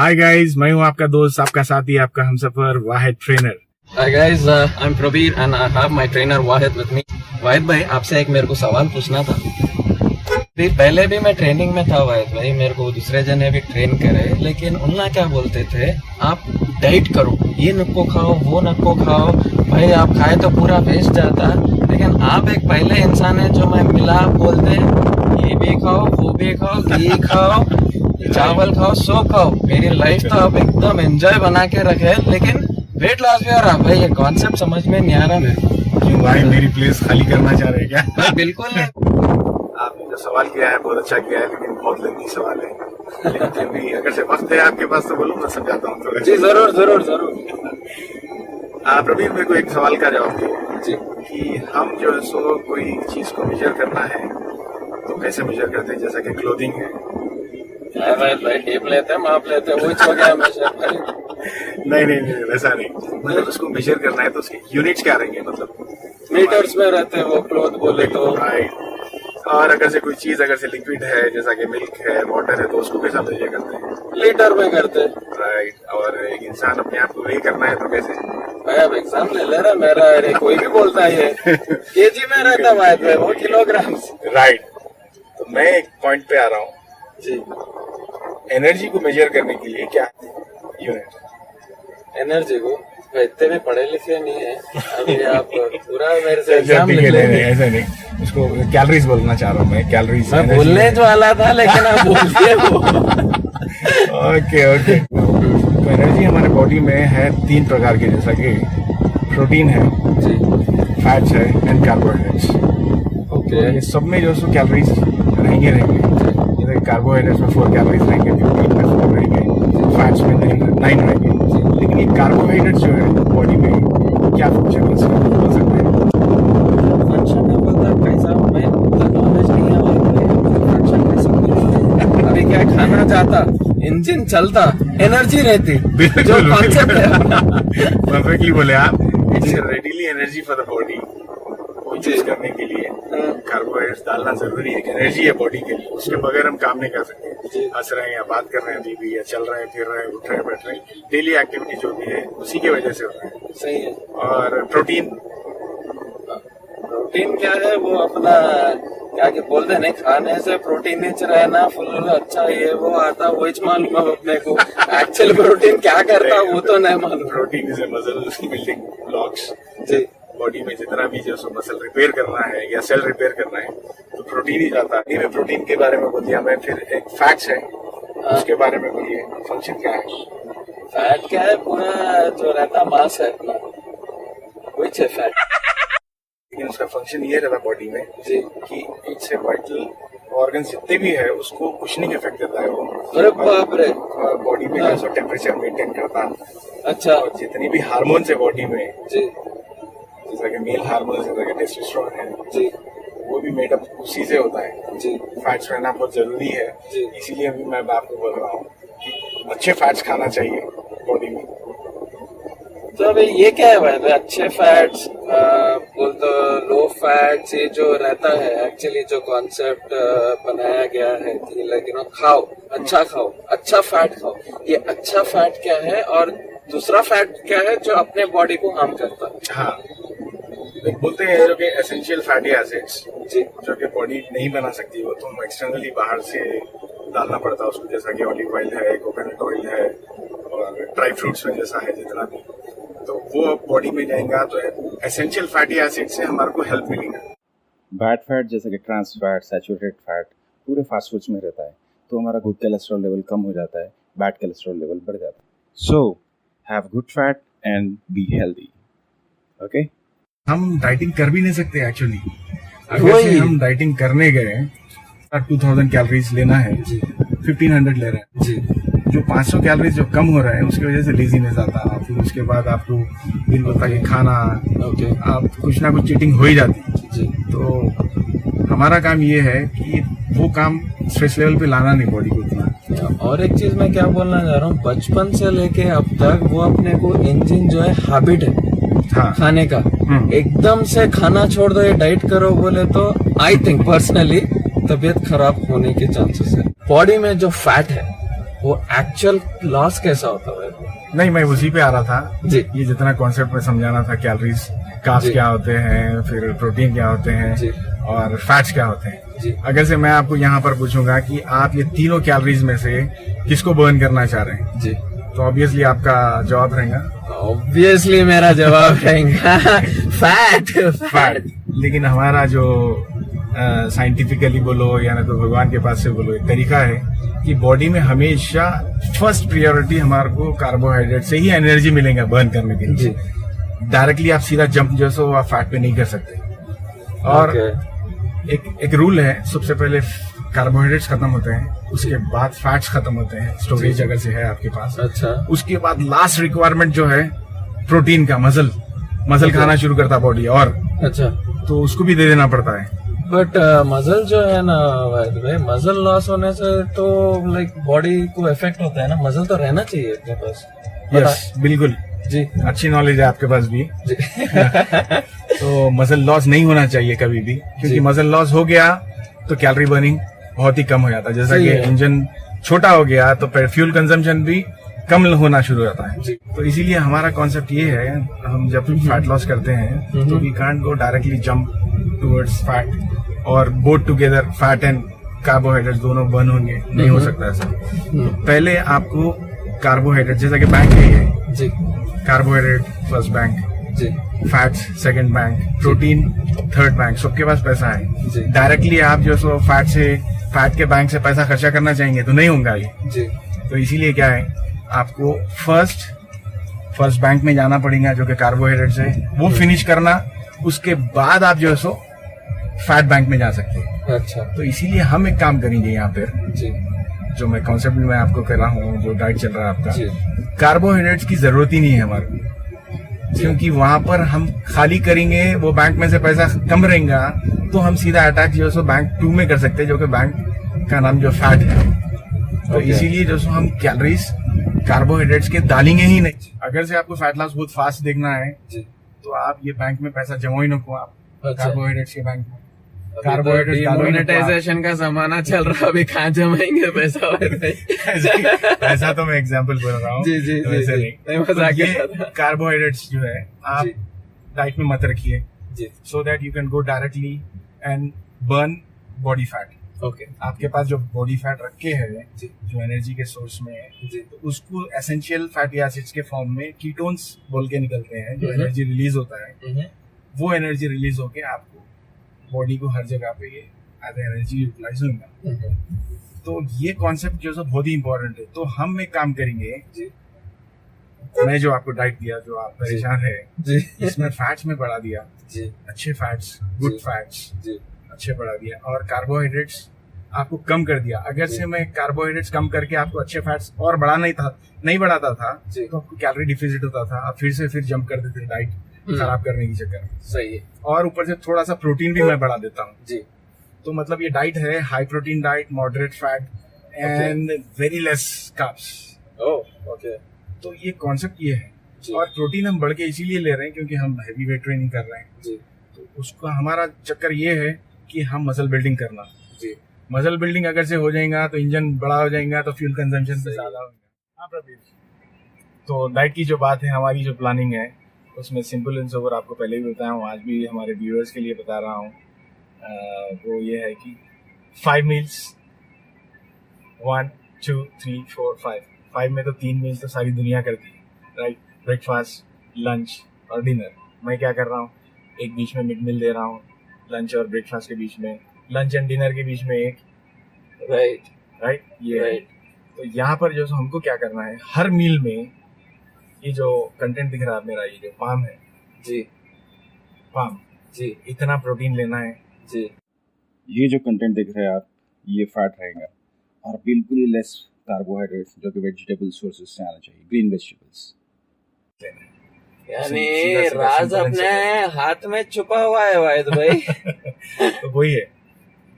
Hi guys, मैं हूं आपका दोस्त, आपका साथी, आपका हमसफर वाहिद trainer. Hi guys, I'm Prabir and I have my trainer Wahid with me. वाहिद भाई, आपसे एक मेरे को सवाल पूछना था। पहले भी मैं ट्रेनिंग में था वाहिद भाई, मेरे को दूसरे जने भी ट्रेन करे, लेकिन उन्हें क्या बोलते थे, आप डाइट करो, ये नको खाओ, वो नको खाओ। भाई आप खाए तो पूरा वेस्ट जाता, लेकिन आप एक पहले इंसान है जो मैं मिला, आप बोलते हैं ये भी खाओ, वो भी खाओ, घी खाओ, चावल खाओ, सब खाओ। मेरी लाइफ तो आप एकदम एंजॉय बना के रखे, लेकिन वेट लॉस भी हो रहा। भाई ये कॉन्सेप्ट समझ में नहीं आ रहा मेरे को। क्यों भाई, मेरी प्लेस खाली करना चाह रहे हैं क्या? भाई बिल्कुल नहीं। आपने जो सवाल किया है बहुत अच्छा किया है, लेकिन बहुत लंबी सवाल है। लेकिन फिर भी अगर से वक्त है आपके पास तो बोलो, मैं समझाता हूँ थोड़ा। जी जरूर जरूर जरूर। प्रवीण, मेरे को एक सवाल का जवाब दो जी कि हम जो है सो कोई चीज को मेजर करना है तो कैसे मेजर करते हैं? जैसा कि क्लोथिंग है, भाई टेप लेते हैं, माप लेते हैं, वही हो गया हमेशा। नहीं, वैसा नहीं। मतलब उसको मेजर करना है तो उसके यूनिट्स क्या रहेंगे? मतलब मीटर्स में रहते हैं वो, क्लोथ बोले तो। राइट। और अगर से कोई चीज अगर से लिक्विड है, जैसा कि मिल्क है, वाटर है, तो उसको कैसा मेजर करते हैं? लीटर में करते हैं। राइट। और एक इंसान अपने आप को वही करना है तो कैसे? भाई अब एग्जाम ले रहा मेरा, अरे कोई भी बोलता है केजी में रहता है वो किलोग्राम। राइट। तो मैं एक पॉइंट पे आ रहा हूँ जी। एनर्जी को मेजर करने के लिए क्या यूनिट? एनर्जी को इतने भी पढ़े लिखे नहीं है अभी, आप पूरा मेरे से एग्जाम लिख लेंगे। ऐसा नहीं, उसको कैलोरीज बोलना चाह रहा हूँ मैं। कैलोरीज मैं बोलने जो वाला था, लेकिन आप बोल दिए वो। ओके। तो एनर्जी हमारे बॉडी में है 3 प्रकार की, जैसा कि प्रोटीन है जी, फैट्स है एंड कार्बोहाइड्रेट्स। ओके। ये सब में जो सो कैलोरीज रहेंगे। जैसे कार्बोहाइड्रेट्स में 4 कैलोरीज रहेंगे, प्रोटीन में 4 रहेंगे, फैट्स में 9 रहेंगे। लेकिन ये कार्बोहाइड्रेट्स जो है बॉडी में क्या फंक्शन है, इसका बोल सकते हैं? फंक्शन नहीं पता कैसा, मैं नॉलेज नहीं है फंक्शन कैसा। अभी क्या खाना जाता, इंजन चलता, एनर्जी रहती, जो कॉन्सेप्ट है। परफेक्टली बोले आप। It's readily energy for the body. कोई चीज करने के लिए कार्बोहाइड्रेट्स डालना जरूरी है। एनर्जी है बॉडी के लिए, उसके बगैर हम काम नहीं कर सकते। हंस रहे हैं या बात कर रहे हैं अभी भी, या चल रहे हैं, फिर रहे हैं, उठ रहे हैं, बैठ रहे हैं, डेली एक्टिविटी जो भी है उसी की वजह से हो रहा है। सही है। और प्रोटीन क्या है, वो अपना क्या के बोलते हैं, खाने से प्रोटीन नीचे रहना फुल अच्छा, ये वो आता, वो मालूम है अपने को। एक्चुअल प्रोटीन क्या करता वो तो नहीं मालूम। Protein is a muscle building blocks. जी। बॉडी में जितना भी जो मसल रिपेयर करना है या सेल रिपेयर करना है तो प्रोटीन ही जाता है। मैं प्रोटीन के बारे में बोल दिया मैं। फिर एक फैट्स है, उसके बारे में बोलिए, फंक्शन क्या है? फैट क्या है, पूरा जो रहता मास है अपना, वही है फैट। लेकिन उसका फंक्शन ये रहता बॉडी में जी कि इट्स ए वाइटल ऑर्गन जितने भी है उसको कुशनिंग इफेक्ट देता है वो। अरे बाप रे। बॉडी में जैसा टेम्परेचर मेंटेन करता। अच्छा। और जितनी भी हार्मोन्स है बॉडी में, जी, जैसा कि मेल हार्मोन्स, जैसा कि टेस्टोस्टेरोन है जी, वो भी मेडअप उसी से होता है। जी। फैट्स रहना बहुत जरूरी है। जी। इसीलिए अभी मैं आपको बोल रहा हूँ कि अच्छे फैट्स खाना चाहिए बॉडी में। तो अभी ये क्या है भाई, अच्छे फैट्स बोल तो लो फैट्स, ये जो रहता है एक्चुअली जो कॉन्सेप्ट बनाया गया है कि लेकिन खाओ, अच्छा खाओ, अच्छा फैट खाओ। ये अच्छा फैट क्या है और दूसरा फैट क्या है जो अपने बॉडी को हार्म करता है? हाँ, बोलते हैं जो कि एसेंशियल फैटी एसिड्स जी, जो कि बॉडी नहीं बना सकती, वो तो हम एक्सटर्नली बाहर से डालना पड़ता है उसको, जैसा कि ऑलिव ऑयल है, कोकोनट ऑयल है, और ड्राई फ्रूट्स में जैसा है जितना भी, तो वो बॉडी में जाएगा तो एसेंशियल फैटी एसिड से हमारे को हेल्प मिलेगा। बैड फैट जैसे कि ट्रांस फैट, सैचुरेटेड फैट पूरे फास्ट फूड्स में रहता है, तो हमारा गुड कोलेस्ट्रॉल लेवल कम हो जाता है, बैड कोलेस्ट्रॉल लेवल बढ़ जाता है। So have good fat and be healthy. Okay. हम डाइटिंग कर भी नहीं सकते एक्चुअली। अगर से हम डाइटिंग करने गए 2000 कैलोरीज लेना है, 1500 ले रहे हैं जी, जो 500 कैलोरीज जो कम हो रहा है उसकी वजह से लेजीनेस आता। फिर उसके बाद आपको दिन भर के खाना, आप कुछ ना कुछ चीटिंग हो ही जाती जी। तो हमारा काम ये है कि वो काम स्ट्रेस लेवल पे लाना नहीं बॉडी को उतना। और एक चीज मैं क्या बोलना चाह रहा हूँ, बचपन से लेके अब तक वो अपने को इंजन जो है हैबिट है खाने का, एकदम से खाना छोड़ दो, ये डाइट करो बोले तो आई थिंक पर्सनली तबीयत खराब होने के चांसेस है। बॉडी में जो फैट है वो एक्चुअल लॉस कैसा होता है? नहीं, मैं उसी पे आ रहा था जी ये जितना कॉन्सेप्ट में समझाना था, कैलोरीज, कार्ब्स जी। क्या होते हैं, फिर प्रोटीन क्या होते जी। हैं और फैट्स क्या होते हैं। जी अगर से मैं आपको यहाँ पर पूछूंगा कि आप ये तीनों कैलोरीज में से किसको बर्न करना चाह रहे हैं, जी, तो ऑब्वियसली आपका जवाब रहेगा ऑब्वियसली मेरा जवाब रहेगा फैट। फैट। लेकिन हमारा जो साइंटिफिकली बोलो या ना तो भगवान के पास से बोलो, एक तरीका है कि बॉडी में हमेशा फर्स्ट प्रायोरिटी हमारे को कार्बोहाइड्रेट से ही एनर्जी मिलेगा बर्न करने के जी लिए। डायरेक्टली आप सीधा जंप जो सो आप फैट पे नहीं कर सकते। और एक रूल है, सबसे पहले कार्बोहाइड्रेट्स खत्म होते हैं, उसके बाद फैट्स खत्म होते हैं, स्टोरेज अगर से है आपके पास। अच्छा उसके बाद लास्ट रिक्वायरमेंट जो है प्रोटीन का, मसल खाना शुरू करता है बॉडी, और अच्छा। तो उसको भी दे देना पड़ता है। बट मसल जो है ना भाई, मसल लॉस होने से तो लाइक बॉडी को इफेक्ट होता है ना, मसल तो रहना चाहिए अपने पास। यस, बिल्कुल, जी अच्छी नॉलेज है आपके पास भी। जी तो मसल लॉस नहीं होना चाहिए कभी भी, क्योंकि जी। मसल लॉस हो गया तो कैलोरी बर्निंग बहुत ही कम हो जाता है। जैसा सही कि है। इंजन छोटा हो गया तो फ्यूल कंजम्पशन भी कम होना शुरू हो जाता है। जी। तो इसीलिए हमारा कॉन्सेप्ट ये है, हम जब फैट लॉस करते हैं तो we can't go directly jump towards fat और both together fat and carbohydrates दोनों बर्न होंगे, नहीं हो सकता ऐसा। तो पहले आपको कार्बोहाइड्रेट, जैसा कि बैंक है ये, जी कार्बोहाइड्रेट फर्स्ट बैंक, जी fats second bank, protein third bank. सबके पास पैसा है, जी डायरेक्टली आप जो सो फैट के बैंक से पैसा खर्चा करना चाहेंगे तो नहीं होगा ये। जी तो इसीलिए क्या है, आपको फर्स्ट बैंक में जाना पड़ेगा जो कि कार्बोहाइड्रेट्स है, वो फिनिश करना, उसके बाद आप जो है सो फैट बैंक में जा सकते हैं। अच्छा तो इसीलिए हम एक काम करेंगे यहाँ पर, जी जो मैं कॉन्सेप्ट में आपको कर रहा हूँ, जो डाइट चल रहा है जी आपका, कार्बोहाइड्रेट्स की जरूरत ही नहीं है हमारे को, क्योंकि वहां पर हम खाली करेंगे, वो बैंक में से पैसा कम रहेगा तो हम सीधा अटैक जो सो बैंक 2 में कर सकते हैं, जो कि बैंक का नाम जो फैट है। तो Okay. इसीलिए जो सो हम कैलोरीज कार्बोहाइड्रेट्स के डालेंगे ही नहीं। अगर से आपको फैट लॉस बहुत फास्ट देखना है जी। तो आप ये बैंक में पैसा जमा ही नको, आप अच्छा। कार्बोहाइड्रेट्स के बैंक में कार्बोहाइड्रेट डालो ही नको आप। डिमोनेटाइजेशन का जमाना चल रहा, अभी कहाँ जमाएंगे पैसा भाई? ऐसा तो मैं एग्जांपल बोल रहा हूँ, जी, जी, तो जी, ऐसे जी। नहीं। नहीं, मजाक तो कर ये रहा था। कार्बोहाइड्रेट्स जो है आप जी। डाइट में मत रखिए, जी so that you can go directly and burn body fat। Okay आपके पास जो बॉडी फैट रखे हैं, जी जो एनर्जी के सोर्स में है, जी तो उसको एसेंशियल फैटी एसिड्स के फॉर्म में कीटोन्स बोल के निकलते हैं, जो हम्म। एनर्जी रिलीज होता है, वो एनर्जी रिलीज होके आपको बॉडी को हर जगह पे ये एज एनर्जी यूटिलाइज होगा। तो ये कॉन्सेप्ट जो है बहुत ही इंपॉर्टेंट है। तो हम एक काम करेंगे, जी मैं जो आपको डाइट दिया, जो आप परेशान है, जी इसमें फैट्स में बढ़ा दिया, जी अच्छे फैट्स, गुड जी। फैट्स जी अच्छे बढ़ा दिया, और कार्बोहाइड्रेट्स आपको कम कर दिया। अगर से मैं कार्बोहाइड्रेट्स कम करके आपको अच्छे फैट्स और नहीं बढ़ाता था, जी। तो आपको कैलोरी डिफिसिट होता था, आप फिर जंप कर देते डाइट खराब करने की चक्कर में। सही है और ऊपर से थोड़ा सा प्रोटीन भी मैं बढ़ा देता हूँ। जी तो मतलब ये डाइट है high protein diet, moderate fat and very less carbs. Oh okay तो ये कॉन्सेप्ट ये है। जी। और प्रोटीन हम बढ़ के इसीलिए ले रहे हैं क्योंकि हम हैवी वेट ट्रेनिंग कर रहे हैं, जी तो उसका हमारा चक्कर ये है कि हम मसल बिल्डिंग करना। जी मसल बिल्डिंग अगर से हो जाएगा तो इंजन बड़ा हो जाएगा, तो फ्यूल कंजम्पशन भी सही। ज्यादा होगा। हाँ प्रवीर, तो डाइट की जो बात है, हमारी जो प्लानिंग है, उसमें सिंपल एंड सोबर आपको पहले भी बताया हूँ, आज भी हमारे व्यूअर्स के लिए बता रहा हूँ। वो ये है कि 5 मील्स, 1 2 3 4 5 में तो 3 मील्स तो सारी दुनिया करती है, राइट? ब्रेकफास्ट, लंच और डिनर। मैं क्या कर रहा हूँ, एक बीच में मिड मील दे रहा हूँ, लंच और ब्रेकफास्ट के बीच में, लंच एंड डिनर के बीच में एक, राइट ये है। राइट तो यहाँ पर जो हमको क्या करना है, हर मील में ये जो कंटेंट दिख रहा है मेरा, ये जो पाम है, जी पाम, जी इतना प्रोटीन लेना है। जी ये जो कंटेंट देख रहे हैं आप, ये फैट रहेगा और बिल्कुल ही लेस कार्बोहाइड्रेट्स, जो कि वेजिटेबल सोर्सेज से आना चाहिए, ग्रीन वेजिटेबल्स लेना है। यानी सीधा- सीधा राज simple and अपने हाथ में छुपा हुआ है वाहिद भाई। तो वही है,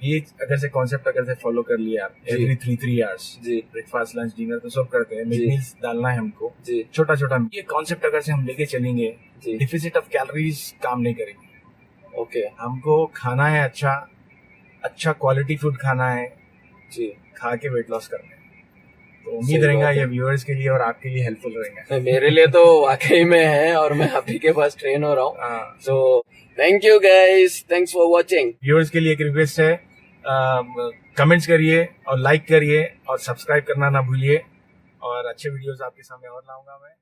ये अगर से कॉन्सेप्ट अगर से फॉलो कर लिया आप, जी। एवरी 3 आवर्स, जी ब्रेकफास्ट लंच डिनर तो सब करते हैं, मिड जी। मील्स डालना है हमको, जी छोटा छोटा। ये कॉन्सेप्ट अगर से हम लेके चलेंगे, जी डिफिसिट ऑफ कैलोरीज काम नहीं करेंगे। ओके हमको खाना है अच्छा क्वालिटी फूड खाना है, जी खा के वेट लॉस करना है। तो उम्मीद रहेगा ये व्यूअर्स के लिए और आपके लिए हेल्पफुल रहेगा। मेरे लिए तो वाकई में है, और मैं आप ही के पास ट्रेन हो रहा हूँ। हाँ। So thank you guys, thanks for watching. Viewers के लिए एक रिक्वेस्ट है, कमेंट्स करिए और लाइक करिए और सब्सक्राइब करना ना भूलिए, और अच्छे वीडियोस आपके सामने और लाऊंगा मैं।